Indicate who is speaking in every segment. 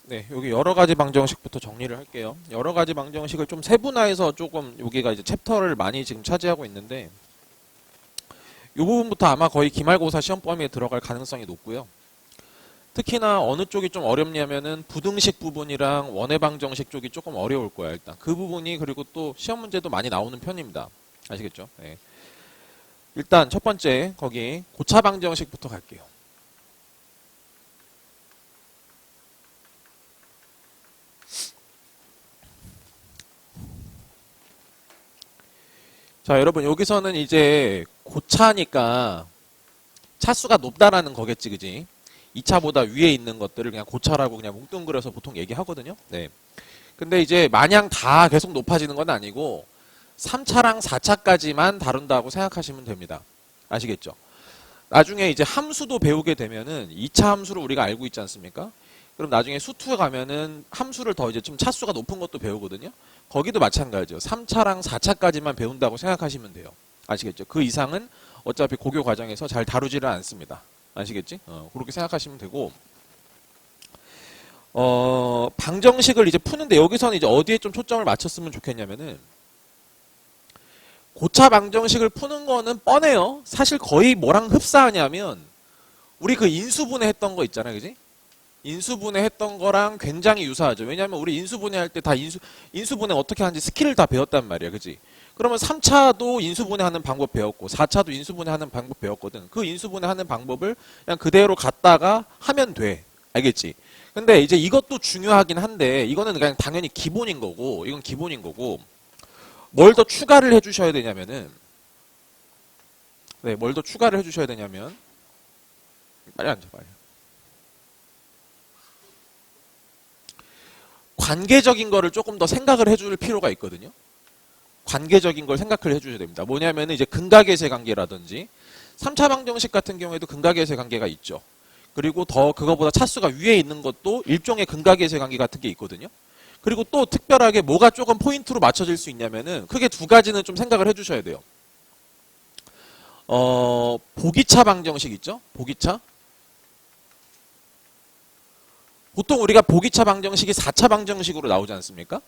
Speaker 1: 네, 여기 여러 가지 방정식부터 정리를 할게요. 여러 가지 방정식을 좀 세분화해서 조금 여기가 이제 챕터를 많이 지금 차지하고 있는데 이 부분부터 아마 거의 기말고사 시험 범위에 들어갈 가능성이 높고요. 특히나 어느 쪽이 좀 어렵냐면은 부등식 부분이랑 원의 방정식 쪽이 조금 어려울 거야, 일단. 그 부분이 그리고 또 시험 문제도 많이 나오는 편입니다. 아시겠죠? 네. 일단 첫 번째 거기 고차 방정식부터 갈게요. 자, 여러분 여기서는 이제 고차니까 차수가 높다라는 거겠지, 그지? 2차보다 위에 있는 것들을 그냥 고차라고 그냥 뭉뚱그려서 보통 얘기하거든요. 네. 근데 이제 마냥 다 계속 높아지는 건 아니고 3차랑 4차까지만 다룬다고 생각하시면 됩니다. 아시겠죠? 나중에 이제 함수도 배우게 되면은 2차 함수를 우리가 알고 있지 않습니까? 그럼 나중에 수투에 가면은 함수를 더 이제 좀 차수가 높은 것도 배우거든요. 거기도 마찬가지죠. 3차랑 4차까지만 배운다고 생각하시면 돼요. 아시겠죠? 그 이상은 어차피 고교 과정에서 잘 다루지를 않습니다. 아시겠지? 그렇게 생각하시면 되고, 방정식을 이제 푸는데 여기서는 이제 어디에 좀 초점을 맞췄으면 좋겠냐면은, 고차 방정식을 푸는 거는 뻔해요. 사실 거의 뭐랑 흡사하냐면, 우리 그 인수분해 했던 거 있잖아요. 그지? 인수분해 했던 거랑 굉장히 유사하죠. 왜냐하면 우리 인수분해 할 때 다 인수분해 어떻게 하는지 스킬을 다 배웠단 말이야. 그지? 그러면 3차도 인수분해 하는 방법 배웠고 4차도 인수분해 하는 방법 배웠거든. 그 인수분해 하는 방법을 그냥 그대로 갖다가 하면 돼. 알겠지? 근데 이제 이것도 중요하긴 한데 이거는 그냥 당연히 기본인 거고 이건 기본인 거고 뭘 더 추가를 해주셔야 되냐면은 네, 뭘 더 추가를 해주셔야 되냐면 빨리 앉아 빨리. 관계적인 거를 조금 더 생각을 해줄 필요가 있거든요. 관계적인 걸 생각을 해주셔야 됩니다. 뭐냐면 이제 근각외세 관계라든지 3차 방정식 같은 경우에도 근각외세 관계가 있죠. 그리고 더 그거보다 차수가 위에 있는 것도 일종의 근각외세 관계 같은 게 있거든요. 그리고 또 특별하게 뭐가 조금 포인트로 맞춰질 수 있냐면은 크게 두 가지는 좀 생각을 해주셔야 돼요. 보기차 방정식 있죠? 보기차. 보통 우리가 보기차 방정식이 4차 방정식으로 나오지 않습니까?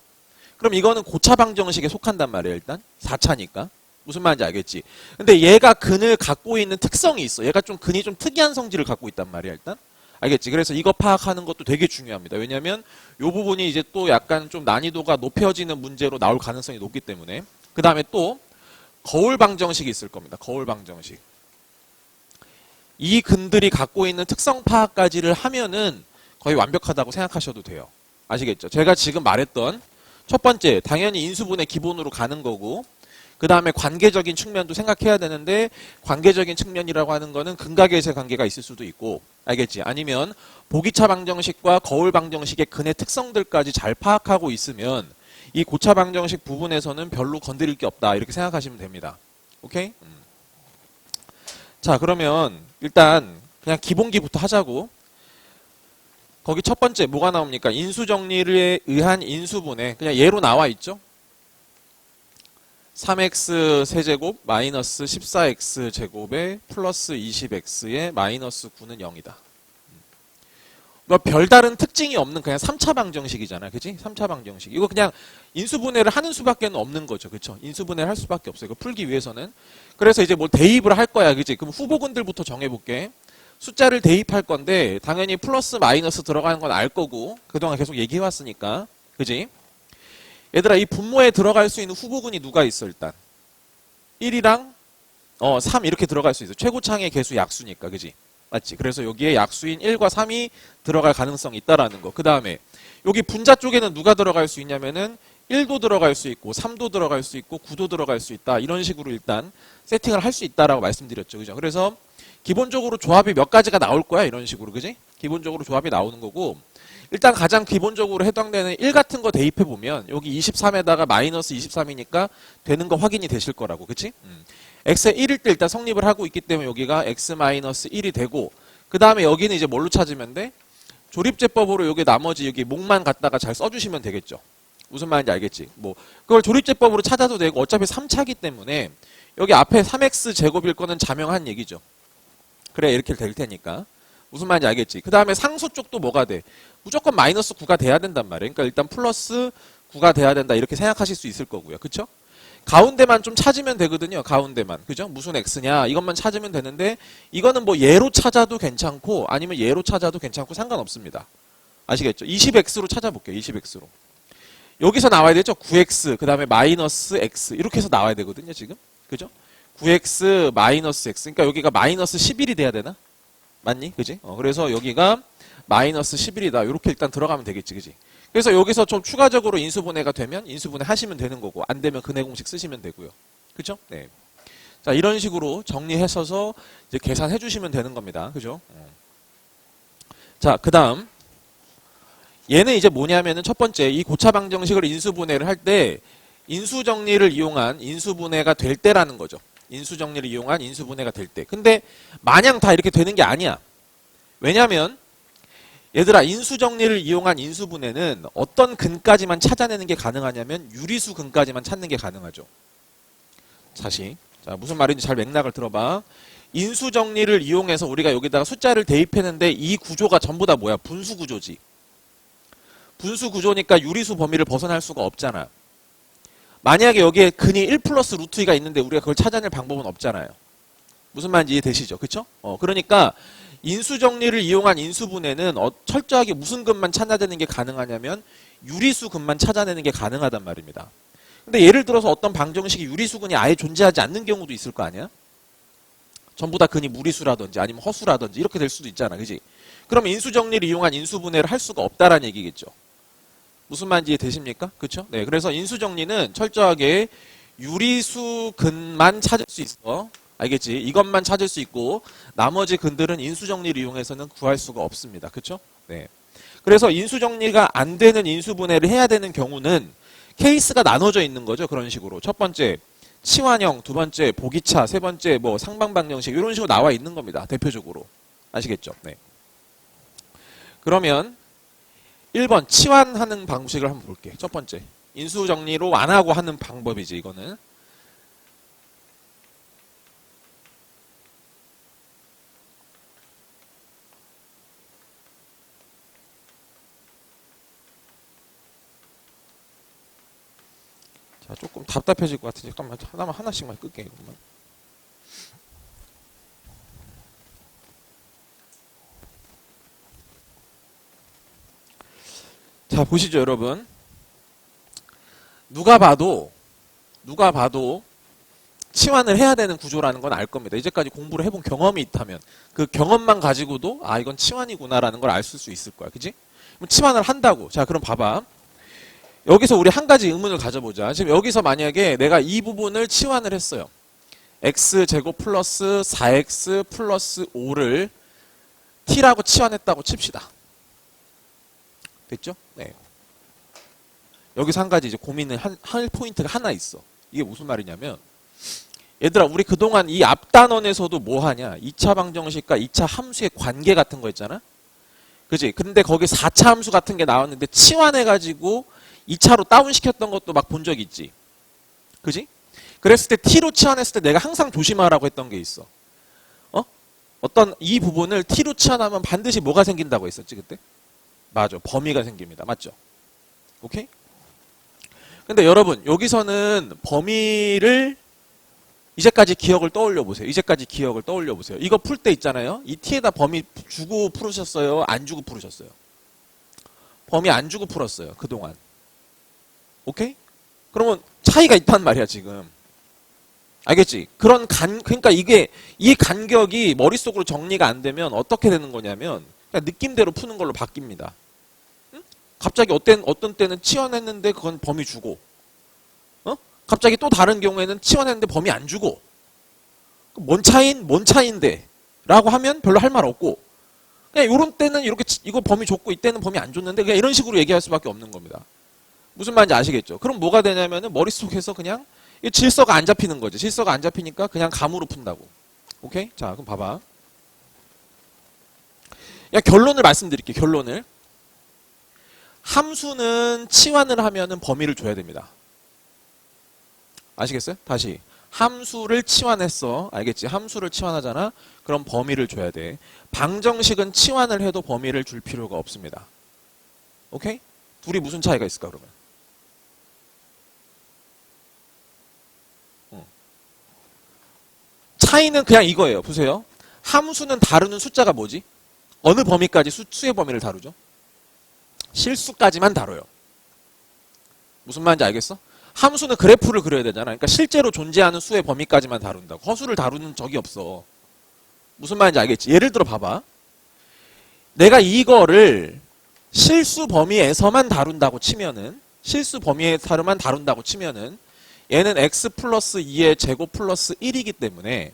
Speaker 1: 그럼 이거는 고차 방정식에 속한단 말이에요, 일단. 4차니까. 무슨 말인지 알겠지? 근데 얘가 근을 갖고 있는 특성이 있어. 얘가 좀 근이 좀 특이한 성질을 갖고 있단 말이야, 일단. 알겠지? 그래서 이거 파악하는 것도 되게 중요합니다. 왜냐면 이 부분이 이제 또 약간 좀 난이도가 높여지는 문제로 나올 가능성이 높기 때문에. 그 다음에 또 거울 방정식이 있을 겁니다. 거울 방정식. 이 근들이 갖고 있는 특성 파악까지를 하면은 거의 완벽하다고 생각하셔도 돼요. 아시겠죠? 제가 지금 말했던 첫 번째, 당연히 인수분해 기본으로 가는 거고 그 다음에 관계적인 측면도 생각해야 되는데 관계적인 측면이라고 하는 거는 근각외세 관계가 있을 수도 있고 알겠지? 아니면 보기차 방정식과 거울 방정식의 근의 특성들까지 잘 파악하고 있으면 이 고차 방정식 부분에서는 별로 건드릴 게 없다 이렇게 생각하시면 됩니다. 오케이? 자, 그러면 일단 그냥 기본기부터 하자고. 거기 첫 번째 뭐가 나옵니까? 인수정리에 의한 인수분해. 그냥 예로 나와 있죠? 3x 세제곱 마이너스 14x 제곱에 플러스 20x에 마이너스 9는 0이다. 그러니까 별다른 특징이 없는 그냥 3차 방정식이잖아요. 그치? 3차 방정식. 이거 그냥 인수분해를 하는 수밖에 없는 거죠. 그쵸? 인수분해를 할 수밖에 없어요. 이거 풀기 위해서는. 그래서 이제 뭐 대입을 할 거야. 그치? 그럼 후보근들부터 정해볼게. 숫자를 대입할 건데 당연히 플러스 마이너스 들어가는 건 알 거고 그동안 계속 얘기해왔으니까 그지? 얘들아 이 분모에 들어갈 수 있는 후보군이 누가 있어 일단 1이랑 3 이렇게 들어갈 수 있어. 최고창의 개수 약수니까 그지? 맞지? 그래서 여기에 약수인 1과 3이 들어갈 가능성이 있다라는 거. 그 다음에 여기 분자 쪽에는 누가 들어갈 수 있냐면은 1도 들어갈 수 있고 3도 들어갈 수 있고 9도 들어갈 수 있다. 이런 식으로 일단 세팅을 할 수 있다라고 말씀드렸죠. 그죠? 그래서 기본적으로 조합이 몇 가지가 나올 거야 이런 식으로 그지? 기본적으로 조합이 나오는 거고 일단 가장 기본적으로 해당되는 1 같은 거 대입해 보면 여기 23에다가 마이너스 23이니까 되는 거 확인이 되실 거라고 그치? x의 1일 때 일단 성립을 하고 있기 때문에 여기가 x 마이너스 1이 되고 그 다음에 여기는 이제 뭘로 찾으면 돼? 조립제법으로 여기 나머지 여기 목만 갖다가 잘 써주시면 되겠죠. 무슨 말인지 알겠지? 뭐 그걸 조립제법으로 찾아도 되고 어차피 3차기 때문에 여기 앞에 3x 제곱일 거는 자명한 얘기죠. 그래 이렇게 될 테니까 무슨 말인지 알겠지? 그 다음에 상수 쪽도 뭐가 돼? 무조건 마이너스 9가 돼야 된단 말이에요. 그러니까 일단 플러스 9가 돼야 된다 이렇게 생각하실 수 있을 거고요. 그쵸? 가운데만 좀 찾으면 되거든요. 가운데만. 그죠? 무슨 x냐 이것만 찾으면 되는데 이거는 뭐 예로 찾아도 괜찮고 아니면 예로 찾아도 괜찮고 상관없습니다. 아시겠죠? 20x로 찾아볼게요. 20x로. 여기서 나와야 되죠? 9x 그 다음에 마이너스 x 이렇게 해서 나와야 되거든요. 지금. 그죠? 9x 마이너스 x 그러니까 여기가 마이너스 11이 돼야 되나? 맞니? 그지? 그래서 여기가 마이너스 11이다. 이렇게 일단 들어가면 되겠지. 그지? 그래서 여기서 좀 추가적으로 인수분해가 되면 인수분해 하시면 되는 거고 안 되면 근해 공식 쓰시면 되고요. 그죠? 네. 자, 이런 식으로 정리해서 이제 계산해 주시면 되는 겁니다. 그죠? 자, 그다음 얘는 이제 뭐냐면은 첫 번째 이 고차 방정식을 인수분해를 할 때 인수 정리를 이용한 인수분해가 될 때라는 거죠. 인수 정리를 이용한 인수분해가 될 때. 근데 마냥 다 이렇게 되는 게 아니야. 왜냐면 얘들아 인수 정리를 이용한 인수분해는 어떤 근까지만 찾아내는 게 가능하냐면 유리수 근까지만 찾는 게 가능하죠. 다시. 자, 무슨 말인지 잘 맥락을 들어봐. 인수 정리를 이용해서 우리가 여기다가 숫자를 대입했는데 이 구조가 전부 다 뭐야? 분수 구조지. 분수 구조니까 유리수 범위를 벗어날 수가 없잖아. 만약에 여기에 근이 1 플러스 루트 2가 있는데 우리가 그걸 찾아낼 방법은 없잖아요. 무슨 말인지 이해되시죠? 그쵸? 그러니까 인수 정리를 이용한 인수분해는 철저하게 무슨 근만 찾아내는 게 가능하냐면 유리수 근만 찾아내는 게 가능하단 말입니다. 근데 예를 들어서 어떤 방정식이 유리수 근이 아예 존재하지 않는 경우도 있을 거 아니야? 전부 다 근이 무리수라든지 아니면 허수라든지 이렇게 될 수도 있잖아. 그지? 그럼 인수 정리를 이용한 인수분해를 할 수가 없다라는 얘기겠죠. 무슨 말인지 이해되십니까? 그쵸? 네. 그래서 인수 정리는 철저하게 유리수 근만 찾을 수 있어. 알겠지? 이것만 찾을 수 있고 나머지 근들은 인수정리를 이용해서는 구할 수가 없습니다. 그렇죠? 네. 그래서 인수정리가 안 되는 인수분해를 해야 되는 경우는 케이스가 나눠져 있는 거죠. 그런 식으로. 첫 번째 치환형, 두 번째 보기차, 세 번째 뭐 상방방정식 이런 식으로 나와 있는 겁니다. 대표적으로. 아시겠죠? 네. 그러면 1번 치환하는 방식을 한번 볼게요. 첫 번째. 인수정리로 안 하고 하는 방법이지 이거는. 자, 조금 답답해질 것 같으니 잠깐만 하나씩만 끌게 이것만. 자, 보시죠 여러분. 누가 봐도 치환을 해야 되는 구조라는 건 알 겁니다. 이제까지 공부를 해본 경험이 있다면 그 경험만 가지고도 아 이건 치환이구나라는 걸 알 수 있을 거야. 그지? 치환을 한다고. 자, 그럼 봐봐. 여기서 우리 한 가지 의문을 가져보자. 지금 여기서 만약에 내가 이 부분을 치환을 했어요. x제곱 플러스 4x 플러스 5를 t라고 치환했다고 칩시다. 됐죠? 네. 여기서 한 가지 이제 고민을 할 포인트가 하나 있어. 이게 무슨 말이냐면 얘들아 우리 그동안 이 앞단원에서도 뭐 하냐? 2차 방정식과 2차 함수의 관계 같은 거 있잖아? 그지? 근데 거기 4차 함수 같은 게 나왔는데 치환해가지고 2차로 다운시켰던 것도 막 본 적 있지. 그지? 그랬을 때 t로 치환했을 때 내가 항상 조심하라고 했던 게 있어. 어떤 이 부분을 t로 치환하면 반드시 뭐가 생긴다고 했었지 그때? 맞아. 범위가 생깁니다. 맞죠? 오케이? 근데 여러분 여기서는 범위를 이제까지 기억을 떠올려 보세요. 이거 풀 때 있잖아요. 이 t에다 범위 주고 풀으셨어요? 안 주고 풀으셨어요? 범위 안 주고 풀었어요. 그동안. 오케이? 그러면 차이가 있단 말이야, 지금. 알겠지? 그러니까 이 간격이 머릿속으로 정리가 안 되면 어떻게 되는 거냐면, 그냥 느낌대로 푸는 걸로 바뀝니다. 응? 갑자기 어떤 때는 치환했는데 그건 범위 주고, 갑자기 또 다른 경우에는 치환했는데 범위 안 주고, 뭔 차이인데? 라고 하면 별로 할 말 없고, 그냥 요런 때는 이렇게, 이거 범위 줬고, 이때는 범위 안 줬는데, 그냥 이런 식으로 얘기할 수밖에 없는 겁니다. 무슨 말인지 아시겠죠? 그럼 뭐가 되냐면은 머릿속에서 그냥 질서가 안 잡히는 거지. 질서가 안 잡히니까 그냥 감으로 푼다고. 오케이? 자, 그럼 봐봐. 야, 결론을 말씀드릴게요. 결론을. 함수는 치환을 하면은 범위를 줘야 됩니다. 아시겠어요? 다시. 함수를 치환했어. 알겠지? 함수를 치환하잖아. 그럼 범위를 줘야 돼. 방정식은 치환을 해도 범위를 줄 필요가 없습니다. 오케이? 둘이 무슨 차이가 있을까 그러면? 차이는 그냥 이거예요. 보세요. 함수는 다루는 숫자가 뭐지? 어느 범위까지 수의 범위를 다루죠? 실수까지만 다뤄요. 무슨 말인지 알겠어? 함수는 그래프를 그려야 되잖아. 그러니까 실제로 존재하는 수의 범위까지만 다룬다고. 허수를 다루는 적이 없어. 무슨 말인지 알겠지? 예를 들어 봐봐. 내가 이거를 실수 범위에서만 다룬다고 치면은, 실수 범위에서만 다룬다고 치면은 얘는 x 플러스 2의 제곱 플러스 1이기 때문에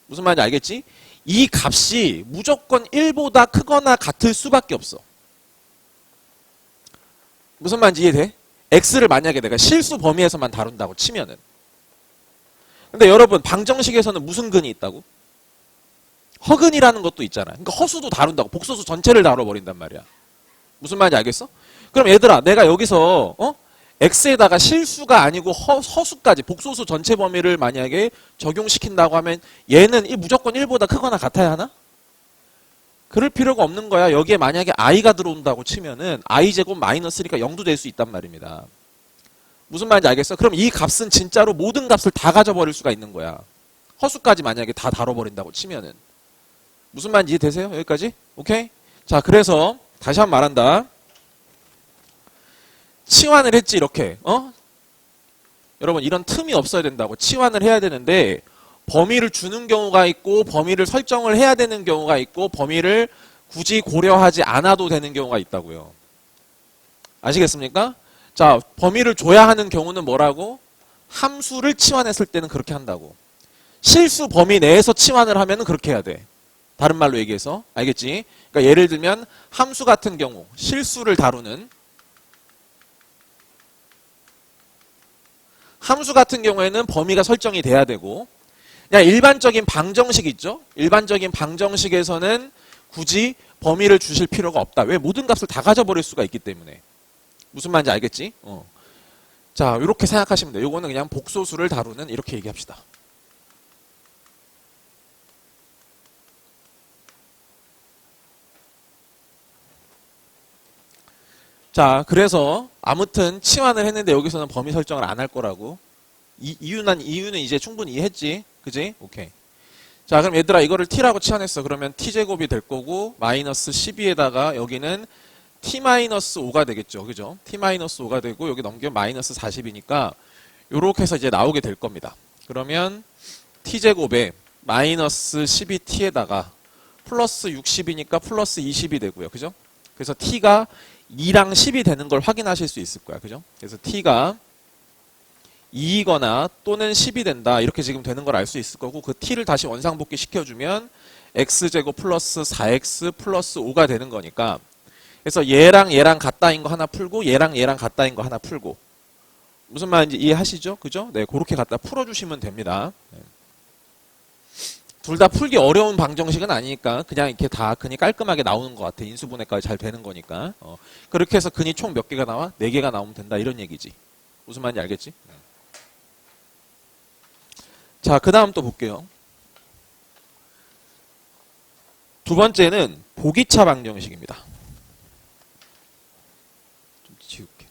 Speaker 1: 무슨 말인지 알겠지? 이 값이 무조건 1보다 크거나 같을 수밖에 없어. 무슨 말인지 이해돼? x를 만약에 내가 실수 범위에서만 다룬다고 치면은. 근데 여러분 방정식에서는 무슨 근이 있다고? 허근이라는 것도 있잖아. 그러니까 허수도 다룬다고. 복소수 전체를 다뤄버린단 말이야. 무슨 말인지 알겠어? 그럼 얘들아 내가 여기서 x에다가 실수가 아니고 허수까지 복소수 전체 범위를 만약에 적용시킨다고 하면 얘는 무조건 1보다 크거나 같아야 하나? 그럴 필요가 없는 거야. 여기에 만약에 i가 들어온다고 치면은 i제곱 마이너스 3가 0도 될 수 있단 말입니다. 무슨 말인지 알겠어? 그럼 이 값은 진짜로 모든 값을 다 가져버릴 수가 있는 거야. 허수까지 만약에 다 다뤄버린다고 치면은. 무슨 말인지 이해되세요? 여기까지? 오케이? 자, 그래서 다시 한번 말한다. 치환을 했지 이렇게. 여러분 이런 틈이 없어야 된다고. 치환을 해야 되는데 범위를 주는 경우가 있고 범위를 설정을 해야 되는 경우가 있고 범위를 굳이 고려하지 않아도 되는 경우가 있다고요. 아시겠습니까? 자, 범위를 줘야 하는 경우는 뭐라고? 함수를 치환했을 때는 그렇게 한다고. 실수 범위 내에서 치환을 하면 그렇게 해야 돼. 다른 말로 얘기해서. 알겠지? 그러니까 예를 들면 함수 같은 경우 실수를 다루는 함수 같은 경우에는 범위가 설정이 돼야 되고 그냥 일반적인 방정식 있죠? 일반적인 방정식에서는 굳이 범위를 주실 필요가 없다. 왜? 모든 값을 다 가져버릴 수가 있기 때문에. 무슨 말인지 알겠지? 자, 이렇게 생각하시면 돼요. 이거는 그냥 복소수를 다루는 이렇게 얘기합시다. 자, 그래서 아무튼 치환을 했는데 여기서는 범위 설정을 안 할 거라고. 이유는 이제 충분히 이해했지? 그지? 오케이. 자, 그럼 얘들아 이거를 t라고 치환했어. 그러면 t제곱이 될 거고 마이너스 12에다가 여기는 t-5가 되겠죠. 그죠? t-5가 되고 여기 넘기면 마이너스 40이니까 요렇게 해서 이제 나오게 될 겁니다. 그러면 t제곱에 마이너스 12t에다가 플러스 60이니까 플러스 20이 되고요. 그죠? 그래서 t가 2랑 10이 되는 걸 확인하실 수 있을 거야. 그죠? 그래서 t가 2거나 또는 10이 된다. 이렇게 지금 되는 걸 알 수 있을 거고 그 t를 다시 원상복귀 시켜주면 x제곱 플러스 4x 플러스 5가 되는 거니까 그래서 얘랑 같다인 거 하나 풀고 얘랑 같다인 거 하나 풀고 무슨 말인지 이해하시죠? 그죠? 네, 그렇게 갖다 풀어주시면 됩니다. 네. 둘 다 풀기 어려운 방정식은 아니니까 그냥 이렇게 다 근이 깔끔하게 나오는 것 같아. 인수분해까지 잘 되는 거니까. 그렇게 해서 근이 총 몇 개가 나와? 4개가 나오면 된다. 이런 얘기지. 무슨 말인지 알겠지? 자, 그 다음 또 볼게요. 두 번째는 보기차 방정식입니다. 좀 지울게.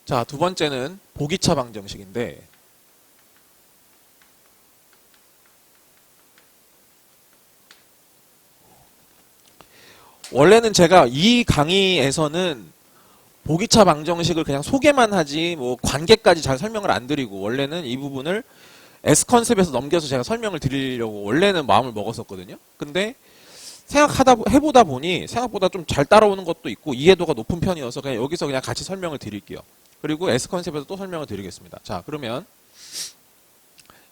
Speaker 1: 자, 두 번째는 보기차 방정식인데 원래는 제가 이 강의에서는 보기차 방정식을 그냥 소개만 하지 뭐 관계까지 잘 설명을 안 드리고 원래는 이 부분을 S컨셉에서 넘겨서 제가 설명을 드리려고 원래는 마음을 먹었었거든요. 근데 해보다 보니 생각보다 좀 잘 따라오는 것도 있고 이해도가 높은 편이어서 그냥 여기서 그냥 같이 설명을 드릴게요. 그리고 S컨셉에서 또 설명을 드리겠습니다. 자, 그러면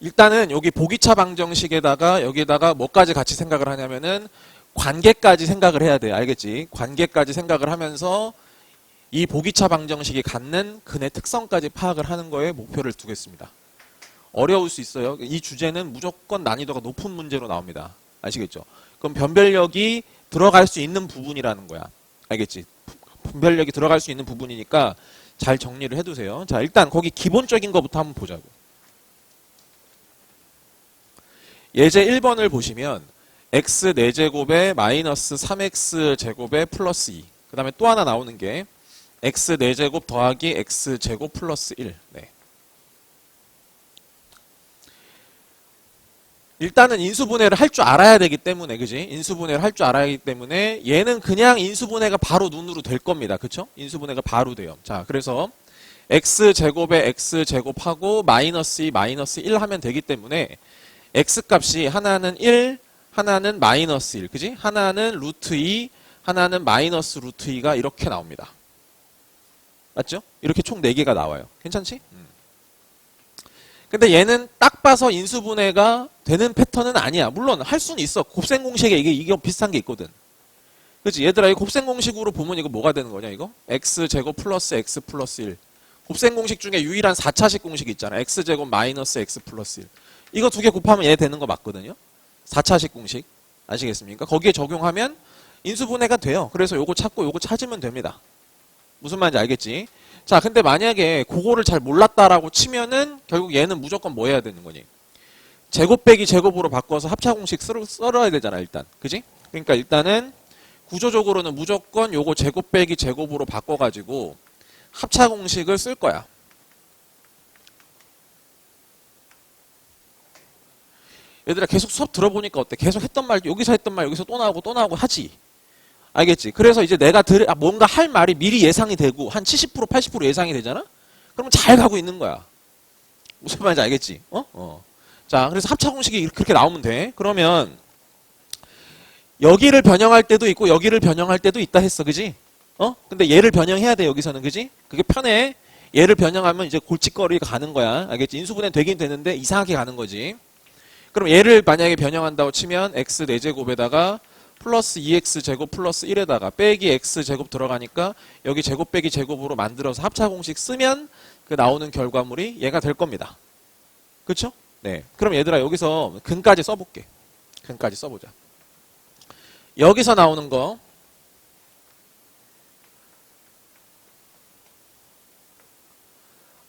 Speaker 1: 일단은 여기 보기차 방정식에다가 여기에다가 뭐까지 같이 생각을 하냐면은 관계까지 생각을 해야 돼. 알겠지? 관계까지 생각을 하면서 이 보기차 방정식이 갖는 근의 특성까지 파악을 하는 거에 목표를 두겠습니다. 어려울 수 있어요. 이 주제는 무조건 난이도가 높은 문제로 나옵니다. 아시겠죠? 그럼 변별력이 들어갈 수 있는 부분이라는 거야. 알겠지? 분별력이 들어갈 수 있는 부분이니까 잘 정리를 해두세요. 자, 일단 거기 기본적인 것부터 한번 보자고. 예제 1번을 보시면 x 4제곱에 마이너스 3x제곱에 플러스 2. 그 다음에 또 하나 나오는 게 x 4제곱 더하기 x제곱 플러스 1. 네. 일단은 인수분해를 할 줄 알아야 되기 때문에, 그지? 인수분해를 할 줄 알아야 하기 때문에 얘는 그냥 인수분해가 바로 눈으로 될 겁니다. 그쵸? 인수분해가 바로 돼요. 자, 그래서 x제곱에 x제곱하고 마이너스 2, 마이너스 1 하면 되기 때문에 x값이 하나는 1, 하나는 마이너스 1, 그지? 하나는 루트 2, 하나는 마이너스 루트 2가 이렇게 나옵니다. 맞죠? 이렇게 총 4개가 나와요. 괜찮지? 근데 얘는 딱 봐서 인수분해가 되는 패턴은 아니야. 물론 할 수는 있어. 곱셈 공식에 이게 비슷한 게 있거든. 그치? 얘들아, 이 곱셈 공식으로 보면 이거 뭐가 되는 거냐, 이거? x제곱 플러스 x 플러스 1. 곱셈 공식 중에 유일한 4차식 공식 있잖아. x제곱 마이너스 x 플러스 1. 이거 2개 곱하면 얘 되는 거 맞거든요. 4차식 공식. 아시겠습니까? 거기에 적용하면 인수분해가 돼요. 그래서 요거 찾고 요거 찾으면 됩니다. 무슨 말인지 알겠지? 자, 근데 만약에 그거를 잘 몰랐다라고 치면은 결국 얘는 무조건 뭐 해야 되는 거니? 제곱 빼기 제곱으로 바꿔서 합차 공식 썰어야 되잖아, 일단. 그지? 그러니까 일단은 구조적으로는 무조건 요거 제곱 빼기 제곱으로 바꿔가지고 합차 공식을 쓸 거야. 얘들아, 계속 수업 들어보니까 어때? 계속 했던 말, 여기서 했던 말 여기서 또 나오고 하지? 알겠지? 그래서 이제 내가 뭔가 할 말이 미리 예상이 되고 한 70%, 80% 예상이 되잖아? 그러면 잘 가고 있는 거야. 무슨 말인지 알겠지? 자, 그래서 합차 공식이 그렇게 나오면 돼. 그러면 여기를 변형할 때도 있고 여기를 변형할 때도 있다 했어. 그지? 근데 얘를 변형해야 돼, 여기서는. 그지? 그게 편해. 얘를 변형하면 이제 골칫거리가 가는 거야. 알겠지? 인수분해 되긴 되는데 이상하게 가는 거지. 그럼 얘를 만약에 변형한다고 치면 x 4제곱에다가 플러스 2x제곱 플러스 1에다가 빼기 x제곱 들어가니까 여기 제곱 빼기 제곱으로 만들어서 합차 공식 쓰면 그 나오는 결과물이 얘가 될 겁니다. 그쵸? 네. 그럼 얘들아, 여기서 근까지 써볼게. 근까지 써보자. 여기서 나오는 거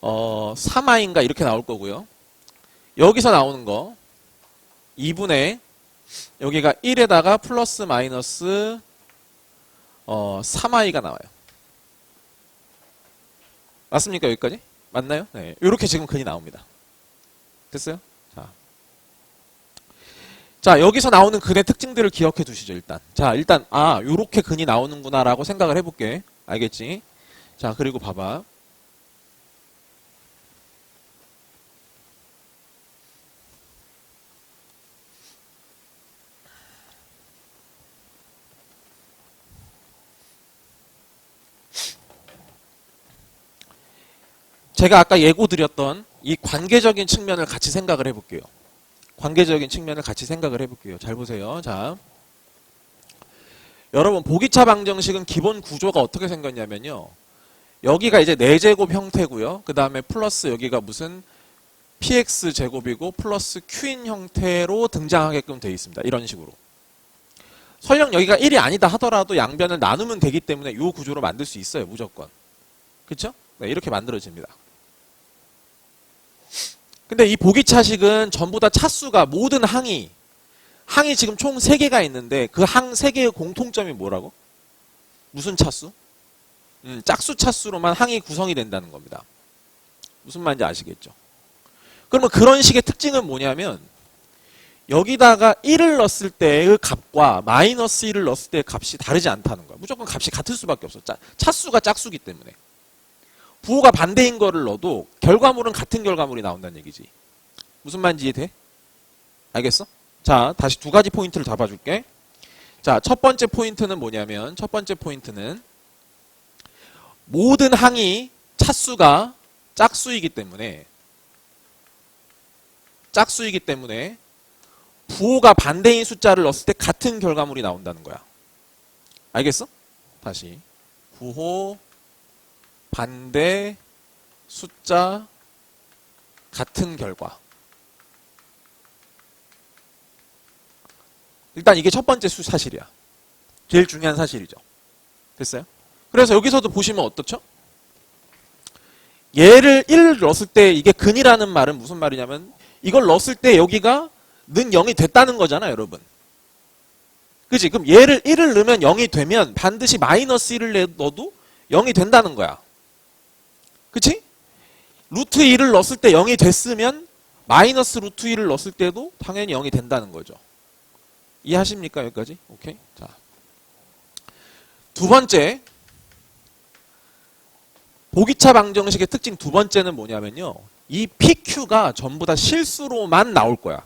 Speaker 1: 3i인가 이렇게 나올 거고요. 여기서 나오는 거 2분의 여기가 1에다가 플러스 마이너스 3i가 나와요. 맞습니까? 여기까지? 맞나요? 네. 이렇게 지금 근이 나옵니다. 됐어요? 자, 여기서 나오는 근의 특징들을 기억해 두시죠, 일단. 자, 일단 요렇게 근이 나오는구나 라고 생각을 해볼게. 알겠지? 자, 그리고 봐봐. 제가 아까 예고 드렸던 이 관계적인 측면을 같이 생각을 해볼게요. 관계적인 측면을 같이 생각을 해볼게요. 잘 보세요. 자, 여러분 보기차 방정식은 기본 구조가 어떻게 생겼냐면요. 여기가 이제 4제곱 형태고요. 그 다음에 플러스 여기가 무슨 px제곱이고 플러스 q인 형태로 등장하게끔 되어 있습니다. 이런 식으로. 설령 여기가 1이 아니다 하더라도 양변을 나누면 되기 때문에 이 구조로 만들 수 있어요. 무조건. 그쵸? 네, 이렇게 만들어집니다. 근데 이 보기차식은 전부 다 차수가 모든 항이 지금 총 3개가 있는데 그 항 3개의 공통점이 뭐라고? 무슨 차수? 짝수 차수로만 항이 구성이 된다는 겁니다. 무슨 말인지 아시겠죠? 그러면 그런 식의 특징은 뭐냐면 여기다가 1을 넣었을 때의 값과 마이너스 1을 넣었을 때의 값이 다르지 않다는 거야. 무조건 값이 같을 수밖에 없어. 차수가 짝수기 때문에. 부호가 반대인 거를 넣어도 결과물은 같은 결과물이 나온다는 얘기지. 무슨 말인지 이해돼? 알겠어? 자, 다시 2가지 포인트를 잡아줄게. 자, 첫 번째 포인트는 뭐냐면 모든 항이 차수가 짝수이기 때문에 부호가 반대인 숫자를 넣었을 때 같은 결과물이 나온다는 거야. 알겠어? 다시 부호 반대 숫자 같은 결과. 일단 이게 첫 번째 사실이야. 제일 중요한 사실이죠. 됐어요? 그래서 여기서도 보시면 어떻죠? 얘를 1을 넣었을 때 이게 근이라는 말은 무슨 말이냐면 이걸 넣었을 때 여기가 는 0이 됐다는 거잖아, 여러분. 그치? 그럼 얘를 1을 넣으면 0이 되면 반드시 마이너스 1을 넣어도 0이 된다는 거야. 그치? 루트 2를 넣었을 때 0이 됐으면 마이너스 루트 2를 넣었을 때도 당연히 0이 된다는 거죠. 이해하십니까? 여기까지? 오케이. 자. 두 번째. 보기차 방정식의 특징 두 번째는 뭐냐면요. 이 PQ가 전부 다 실수로만 나올 거야.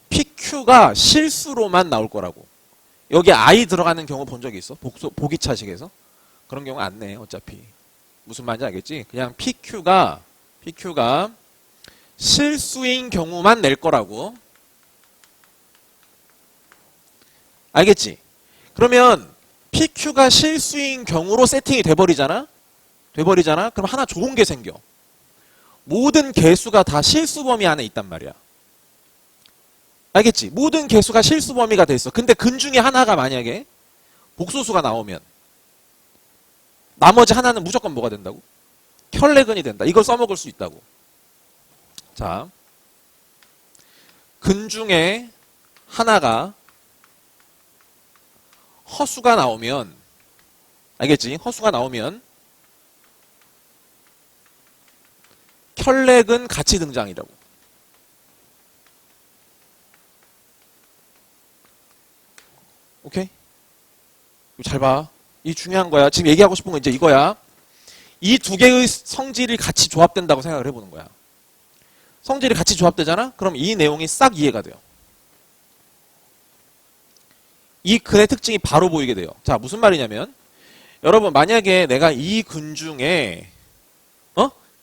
Speaker 1: PQ가 실수로만 나올 거라고. 여기 I 들어가는 경우 본 적이 있어? 보기차식에서? 그런 경우 안 내, 어차피. 무슨 말인지 알겠지? 그냥 PQ가 실수인 경우만 낼 거라고. 알겠지? 그러면 PQ가 실수인 경우로 세팅이 돼버리잖아? 그럼 하나 좋은 게 생겨. 모든 개수가 다 실수 범위 안에 있단 말이야. 알겠지? 모든 개수가 실수 범위가 돼 있어. 근데 근 중에 하나가 만약에 복소수가 나오면 나머지 하나는 무조건 뭐가 된다고? 켤레근이 된다. 이걸 써먹을 수 있다고. 자, 근 중에 하나가 허수가 나오면, 알겠지? 허수가 나오면 켤레근 같이 등장이라고. 오케이? 잘 봐. 이 중요한 거야. 지금 얘기하고 싶은 건 이제 이거야. 이 두 개의 성질이 같이 조합된다고 생각을 해보는 거야. 성질이 같이 조합되잖아? 그럼 이 내용이 싹 이해가 돼요. 이 근의 특징이 바로 보이게 돼요. 자, 무슨 말이냐면 여러분 만약에 내가 이 근 중에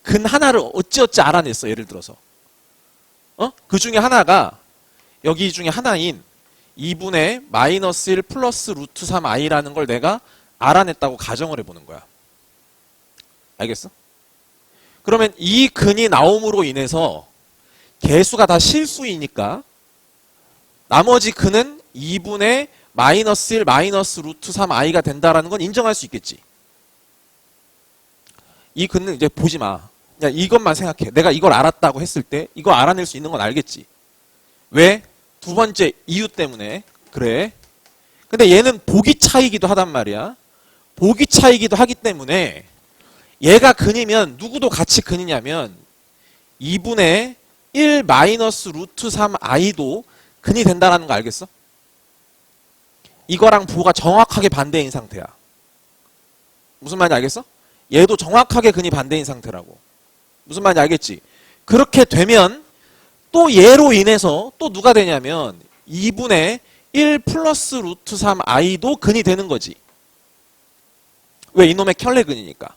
Speaker 1: 근 하나를 어찌어찌 알아냈어. 예를 들어서 그 중에 하나가 여기 중에 하나인 2분의 마이너스 1 플러스 루트 3i라는 걸 내가 알아냈다고 가정을 해보는 거야. 알겠어? 그러면 이 근이 나옴으로 인해서 개수가 다 실수이니까 나머지 근은 2분의 마이너스 1 마이너스 루트 3i가 된다라는 건 인정할 수 있겠지. 이 근은 이제 보지 마. 그냥 이것만 생각해. 내가 이걸 알았다고 했을 때 이거 알아낼 수 있는 건 알겠지. 왜? 두 번째 이유 때문에. 그래. 근데 얘는 보기 차이기도 하단 말이야. 보기 차이기도 하기 때문에 얘가 근이면 누구도 같이 근이냐면 2분의 1 마이너스 루트 3i도 근이 된다는 거 알겠어? 이거랑 부호가 정확하게 반대인 상태야. 무슨 말인지 알겠어? 얘도 정확하게 근이 반대인 상태라고. 무슨 말인지 알겠지? 그렇게 되면 또 얘로 인해서 또 누가 되냐면 2분의 1 플러스 루트 3i도 근이 되는 거지. 왜? 이놈의 켤레근이니까.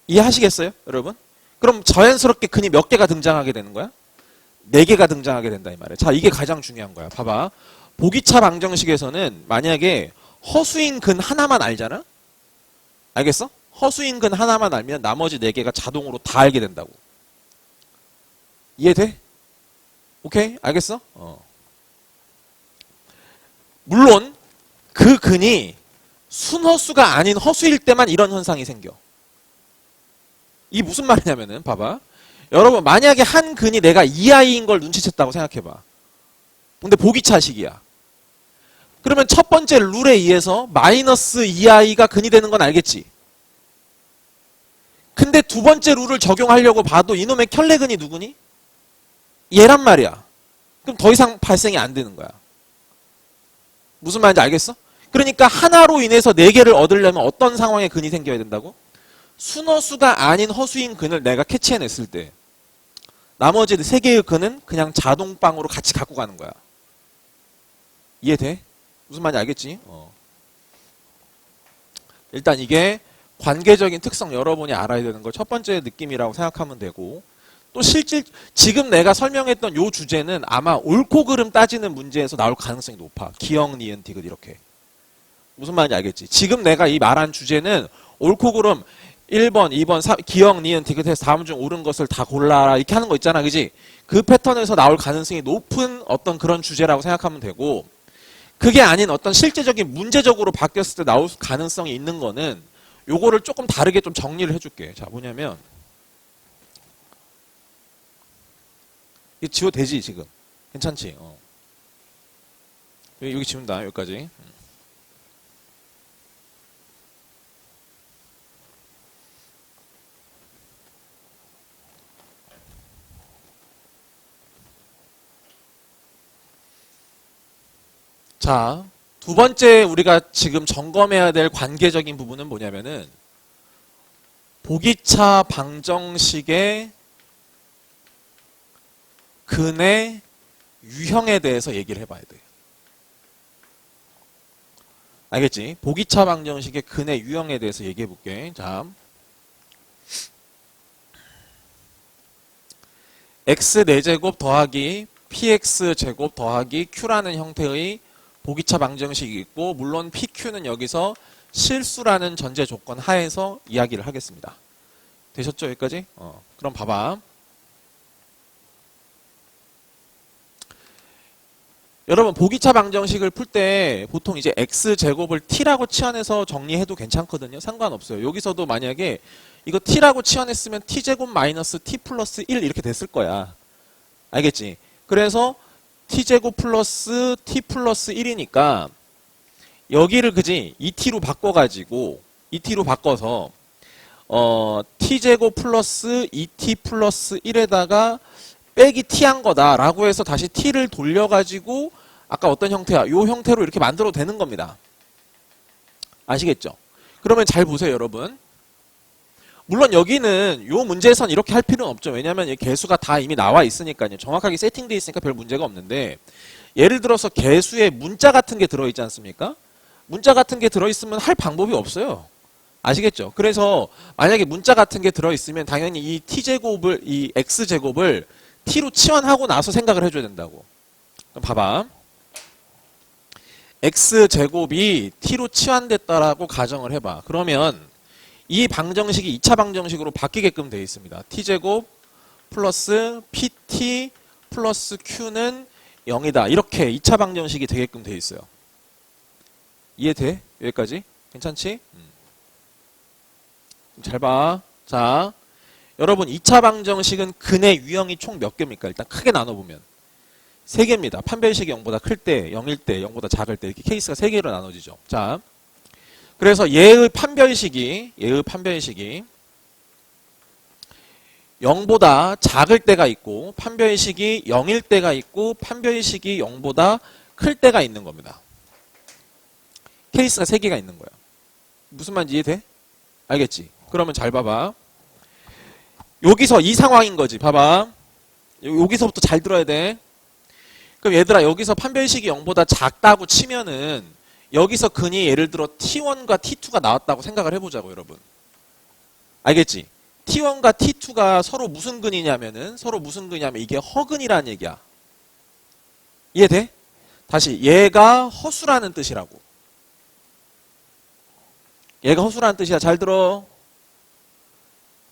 Speaker 1: 이해하시겠어요? 여러분? 그럼 자연스럽게 근이 몇 개가 등장하게 되는 거야? 4개가 등장하게 된다 이 말이야. 자, 이게 가장 중요한 거야. 봐봐. 보기차 방정식에서는 만약에 허수인 근 하나만 알잖아? 알겠어? 허수인 근 하나만 알면 나머지 4개가 자동으로 다 알게 된다고. 이해돼? 오케이? 알겠어? 물론 그 근이 순허수가 아닌 허수일 때만 이런 현상이 생겨. 이게 무슨 말이냐면은 봐봐. 여러분 만약에 한 근이 내가 2i인 걸 눈치챘다고 생각해봐. 근데 보기차식이야. 그러면 첫 번째 룰에 의해서 마이너스 2i가 근이 되는 건 알겠지? 근데 두 번째 룰을 적용하려고 봐도 이놈의 켤레근이 누구니? 얘란 말이야. 그럼 더 이상 발생이 안 되는 거야. 무슨 말인지 알겠어? 그러니까 하나로 인해서 4개를 얻으려면 어떤 상황에 근이 생겨야 된다고? 순허수가 아닌 허수인 근을 내가 캐치해냈을 때 나머지 3개의 근은 그냥 자동방으로 같이 갖고 가는 거야. 이해돼? 무슨 말인지 알겠지? 일단 이게 관계적인 특성 여러분이 알아야 되는 걸 첫 번째 느낌이라고 생각하면 되고, 또 실질 지금 내가 설명했던 요 주제는 아마 옳고 그름 따지는 문제에서 나올 가능성이 높아. 기역, 니은, 디귿 이렇게. 무슨 말인지 알겠지? 지금 내가 이 말한 주제는 옳고 그름 1번, 2번, 3, 기역, 니은, 디귿 해서 다음 중 옳은 것을 다 골라라 이렇게 하는 거 있잖아. 그지? 그 패턴에서 나올 가능성이 높은 어떤 그런 주제라고 생각하면 되고, 그게 아닌 어떤 실제적인 문제적으로 바뀌었을 때 나올 가능성이 있는 거는 요거를 조금 다르게 좀 정리를 해줄게. 자, 뭐냐면 이거 지워도 되지 지금? 괜찮지? 여기 지운다. 여기까지. 자, 두 번째 우리가 지금 점검해야 될 관계적인 부분은 뭐냐면은 보기차 방정식의 근의 유형에 대해서 얘기를 해봐야 돼. 알겠지? 보기차 방정식의 근의 유형에 대해서 얘기해 볼게. 자, x 4제곱 더하기 px 제곱 더하기 q라는 형태의 보기차 방정식이 있고, 물론 pq는 여기서 실수라는 전제 조건 하에서 이야기를 하겠습니다. 되셨죠? 여기까지? 그럼 봐봐. 여러분, 보기차 방정식을 풀 때 보통 이제 x제곱을 t라고 치환해서 정리해도 괜찮거든요. 상관없어요. 여기서도 만약에 이거 t라고 치환했으면 t제곱 마이너스 t 플러스 1 이렇게 됐을 거야. 알겠지? 그래서 t제곱 플러스 t 플러스 1이니까 여기를 그지? 2t로 바꿔가지고 2t로 바꿔서 t제곱 플러스 2t 플러스 1에다가 빼기 t 한 거다라고 해서 다시 t를 돌려가지고 아까 어떤 형태야? 요 형태로 이렇게 만들어도 되는 겁니다. 아시겠죠? 그러면 잘 보세요, 여러분. 물론 여기는 요 문제에선 이렇게 할 필요는 없죠. 왜냐하면 이 개수가 다 이미 나와 있으니까요. 정확하게 세팅되어 있으니까 별 문제가 없는데, 예를 들어서 개수에 문자 같은 게 들어있지 않습니까? 문자 같은 게 들어있으면 할 방법이 없어요. 아시겠죠? 그래서 만약에 문자 같은 게 들어있으면 당연히 이 t제곱을, 이 x제곱을 t로 치환하고 나서 생각을 해줘야 된다고. 그럼 봐봐. x제곱이 t로 치환됐다라고 가정을 해봐. 그러면 이 방정식이 2차 방정식으로 바뀌게끔 되어 있습니다. t제곱 플러스 pt 플러스 q는 0이다. 이렇게 2차 방정식이 되게끔 되어 있어요. 이해돼? 여기까지? 괜찮지? 잘 봐. 자, 여러분 2차 방정식은 근의 유형이 총 몇 개입니까? 일단 크게 나눠보면 3개입니다. 판별식이 0보다 클 때, 0일 때, 0보다 작을 때 이렇게 케이스가 3개로 나눠지죠. 자, 그래서 얘의 판별식이 0보다 작을 때가 있고, 판별식이 0일 때가 있고, 판별식이 0보다 클 때가 있는 겁니다. 케이스가 3개가 있는 거야. 무슨 말인지 이해돼? 알겠지? 그러면 잘 봐봐. 여기서 이 상황인 거지. 봐봐. 여기서부터 잘 들어야 돼. 그럼 얘들아, 여기서 판별식이 0보다 작다고 치면은 여기서 근이 예를 들어 t1과 t2가 나왔다고 생각을 해보자고, 여러분. 알겠지? t1과 t2가 서로 무슨 근이냐면 이게 허근이라는 얘기야. 이해돼? 다시, 얘가 허수라는 뜻이라고. 얘가 허수라는 뜻이야. 잘 들어.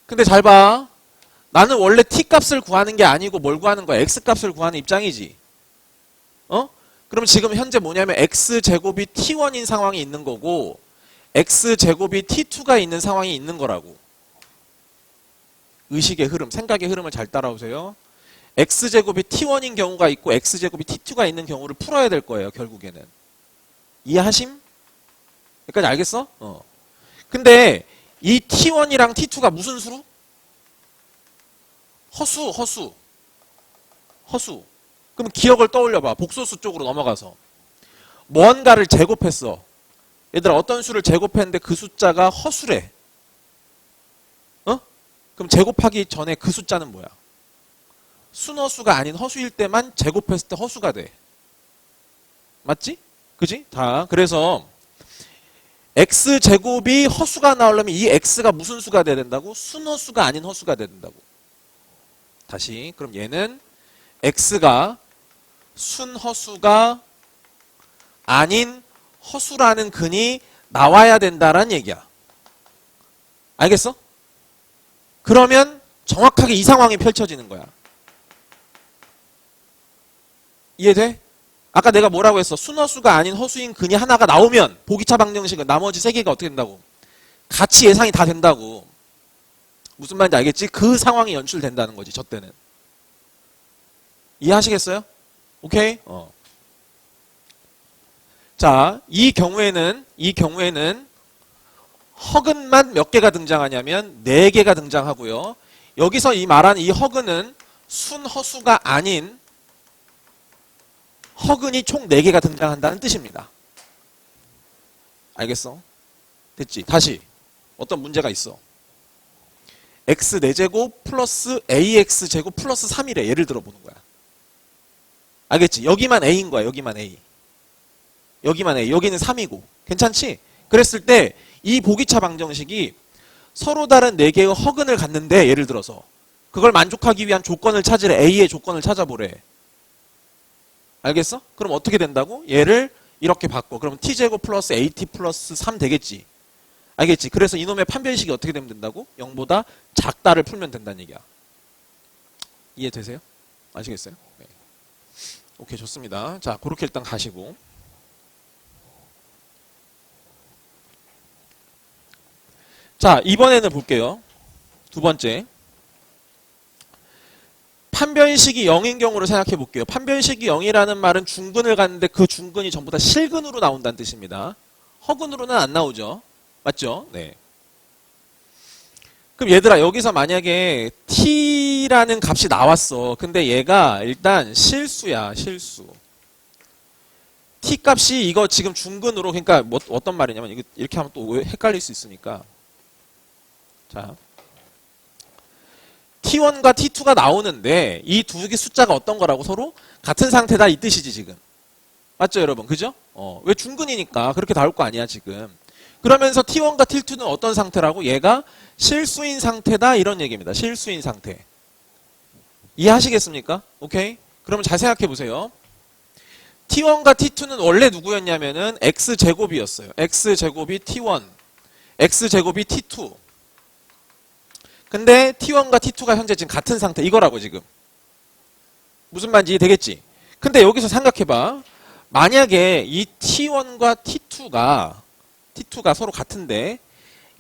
Speaker 1: 근데 잘 봐. 나는 원래 t 값을 구하는 게 아니고 뭘 구하는 거야? x 값을 구하는 입장이지. 그럼 지금 현재 뭐냐면 x제곱이 t1인 상황이 있는 거고, x제곱이 t2가 있는 상황이 있는 거라고. 의식의 흐름, 생각의 흐름을 잘 따라오세요. x제곱이 t1인 경우가 있고 x제곱이 t2가 있는 경우를 풀어야 될 거예요, 결국에는. 이해하심? 여기까지 알겠어? 근데 이 t1이랑 t2가 무슨 수로? 허수. 그럼 기억을 떠올려봐. 복소수 쪽으로 넘어가서. 뭔가를 제곱했어. 얘들아, 어떤 수를 제곱했는데 그 숫자가 허수래. 그럼 제곱하기 전에 그 숫자는 뭐야? 순허수가 아닌 허수일 때만 제곱했을 때 허수가 돼. 맞지? 그지? 다. 그래서 x제곱이 허수가 나오려면 이 x가 무슨 수가 돼야 된다고? 순허수가 아닌 허수가 돼야 된다고. 다시. 그럼 얘는 x가 순허수가 아닌 허수라는 근이 나와야 된다라는 얘기야. 알겠어? 그러면 정확하게 이 상황이 펼쳐지는 거야. 이해돼? 아까 내가 뭐라고 했어? 순허수가 아닌 허수인 근이 하나가 나오면 보기차 방정식은 나머지 세 개가 어떻게 된다고? 같이 예상이 다 된다고. 무슨 말인지 알겠지? 그 상황이 연출된다는 거지, 저 때는. 이해하시겠어요? 오케이? 자, 이 경우에는 허근만 몇 개가 등장하냐면 4개가 등장하고요. 여기서 이 말하는 이 허근은 순허수가 아닌 허근이 총 4개가 등장한다는 뜻입니다. 알겠어? 됐지? 다시 어떤 문제가 있어. x 4제곱 플러스 ax제곱 플러스 3이래. 예를 들어 보는 거야. 알겠지? 여기만 a인 거야. 여기만 a. 여기만 a. 여기는 3이고. 괜찮지? 그랬을 때 이 보기차 방정식이 서로 다른 4개의 허근을 갖는데 예를 들어서 그걸 만족하기 위한 조건을 찾으래. a의 조건을 찾아보래. 알겠어? 그럼 어떻게 된다고? 얘를 이렇게 바꿔. 그럼 t제곱 플러스 at 플러스 3 되겠지. 알겠지? 그래서 이놈의 판별식이 어떻게 되면 된다고? 0보다 작다를 풀면 된다는 얘기야. 이해되세요? 아시겠어요? 네. 오케이, 좋습니다. 자, 그렇게 일단 가시고. 자, 이번에는 볼게요. 두 번째. 판별식이 0인 경우를 생각해 볼게요. 판별식이 0이라는 말은 중근을 갖는데 그 중근이 전부 다 실근으로 나온다는 뜻입니다. 허근으로는 안 나오죠. 맞죠? 네. 그럼 얘들아, 여기서 만약에 t라는 값이 나왔어. 근데 얘가 일단 실수야, 실수. t 값이 이거 지금 중근으로, 그러니까 뭐 어떤 말이냐면 이렇게 하면 또 헷갈릴 수 있으니까. 자, t1과 t2가 나오는데 이 두 개 숫자가 어떤 거라고? 서로 같은 상태다 이 뜻이지 지금. 맞죠 여러분? 그죠? 왜 중근이니까 그렇게 나올 거 아니야 지금. 그러면서 t1과 t2는 어떤 상태라고? 얘가 실수인 상태다 이런 얘기입니다. 실수인 상태. 이해하시겠습니까? 오케이? 그러면 잘 생각해 보세요. t1과 t2는 원래 누구였냐면은 x제곱이었어요. x제곱이 t1, x제곱이 t2. 근데 t1과 t2가 현재 지금 같은 상태 이거라고 지금. 무슨 말인지 되겠지? 근데 여기서 생각해봐. 만약에 이 t1과 t2가 서로 같은데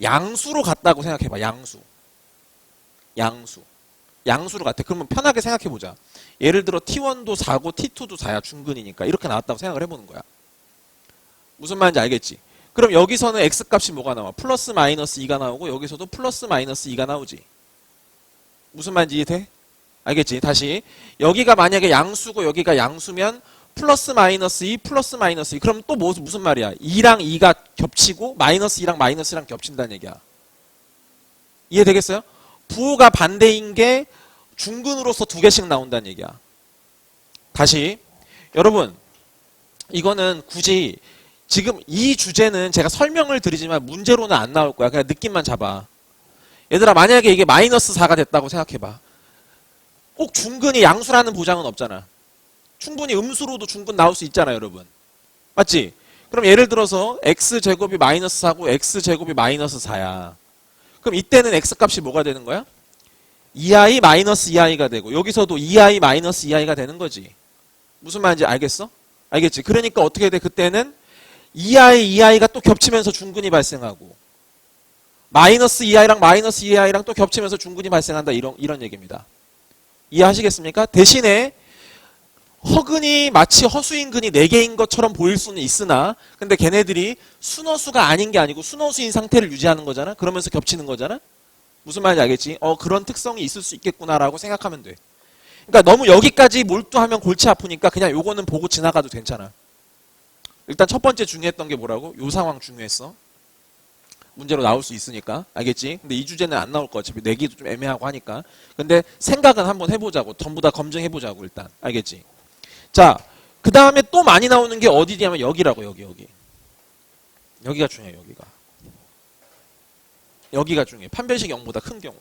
Speaker 1: 양수로 같다고 생각해봐. 양수로 같아. 그러면 편하게 생각해보자. 예를 들어 t1도 4고 t2도 4야. 중근이니까 이렇게 나왔다고 생각을 해보는 거야. 무슨 말인지 알겠지? 그럼 여기서는 x값이 뭐가 나와? 플러스 마이너스 2가 나오고 여기서도 플러스 마이너스 2가 나오지. 무슨 말인지 이해돼? 알겠지? 다시 여기가 만약에 양수고 여기가 양수면 플러스 마이너스 2 플러스 마이너스 2 그럼 또 무슨 말이야? 2랑 2가 겹치고 마이너스 2랑 마이너스랑 겹친다는 얘기야. 이해되겠어요? 부호가 반대인 게 중근으로서 2개씩 나온다는 얘기야. 다시 여러분 이거는 굳이 지금 이 주제는 제가 설명을 드리지만 문제로는 안 나올 거야. 그냥 느낌만 잡아. 얘들아 만약에 이게 마이너스 4가 됐다고 생각해봐. 꼭 중근이 양수라는 보장은 없잖아. 충분히 음수로도 중근 나올 수 있잖아 여러분. 맞지? 그럼 예를 들어서 x제곱이 마이너스 4고 x제곱이 마이너스 4야. 그럼 이때는 x값이 뭐가 되는 거야? 2i 마이너스 2i가 되고 여기서도 2i 마이너스 2i가 되는 거지. 무슨 말인지 알겠어? 알겠지? 그러니까 어떻게 돼? 그때는 2i가 또 겹치면서 중근이 발생하고 마이너스 2i랑 마이너스 2i랑 또 겹치면서 중근이 발생한다 이런 얘기입니다. 이해하시겠습니까? 대신에 허근이 마치 허수인 근이 4개인 것처럼 보일 수는 있으나 근데 걔네들이 순허수가 아닌 게 아니고 순허수인 상태를 유지하는 거잖아. 그러면서 겹치는 거잖아. 무슨 말인지 알겠지? 그런 특성이 있을 수 있겠구나라고 생각하면 돼. 그러니까 너무 여기까지 몰두하면 골치 아프니까 그냥 요거는 보고 지나가도 괜찮아. 일단 첫 번째 중요했던 게 뭐라고? 요 상황 중요했어. 문제로 나올 수 있으니까. 알겠지? 근데 이 주제는 안 나올 거 어차피 내기도 좀 애매하고 하니까. 근데 생각은 한번 해보자고. 전부 다 검증해보자고 일단. 알겠지? 자, 그 다음에 또 많이 나오는 게 어디냐면 여기라고. 여기. 여기가 중요해. 여기가 중요해. 판별식 0보다 큰 경우.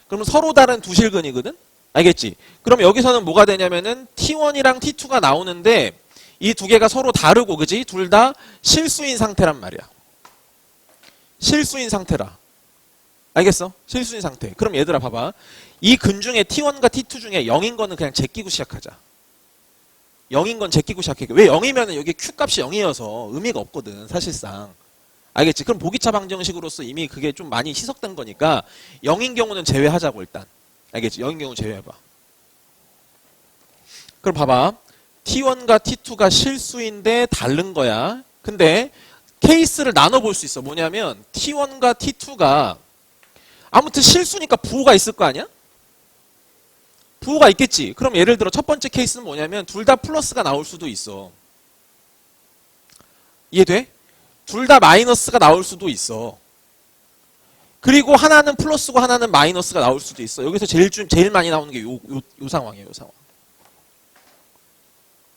Speaker 1: 그러면 서로 다른 두 실근이거든? 알겠지? 그럼 여기서는 뭐가 되냐면은 t1이랑 t2가 나오는데 이 두 개가 서로 다르고 그지? 둘 다 실수인 상태란 말이야. 실수인 상태라. 알겠어? 실수인 상태. 그럼 얘들아 봐봐. 이 근 중에 t1과 t2 중에 0인 거는 그냥 제끼고 시작하자. 0인 건 제끼고 시작해. 왜 0이면 여기 Q 값이 0이어서 의미가 없거든, 사실상. 알겠지? 그럼 보기차 방정식으로서 이미 그게 좀 많이 희석된 거니까 0인 경우는 제외하자고 일단. 알겠지? 0인 경우 제외해봐. 그럼 봐봐. T1과 T2가 실수인데 다른 거야. 근데 케이스를 나눠볼 수 있어. 뭐냐면 T1과 T2가 아무튼 실수니까 부호가 있을 거 아니야? 부호가 있겠지. 그럼 예를 들어 첫 번째 케이스는 뭐냐면 둘 다 플러스가 나올 수도 있어. 이해돼? 둘 다 마이너스가 나올 수도 있어. 그리고 하나는 플러스고 하나는 마이너스가 나올 수도 있어. 여기서 제일 많이 나오는 게 요 상황이에요. 요 상황.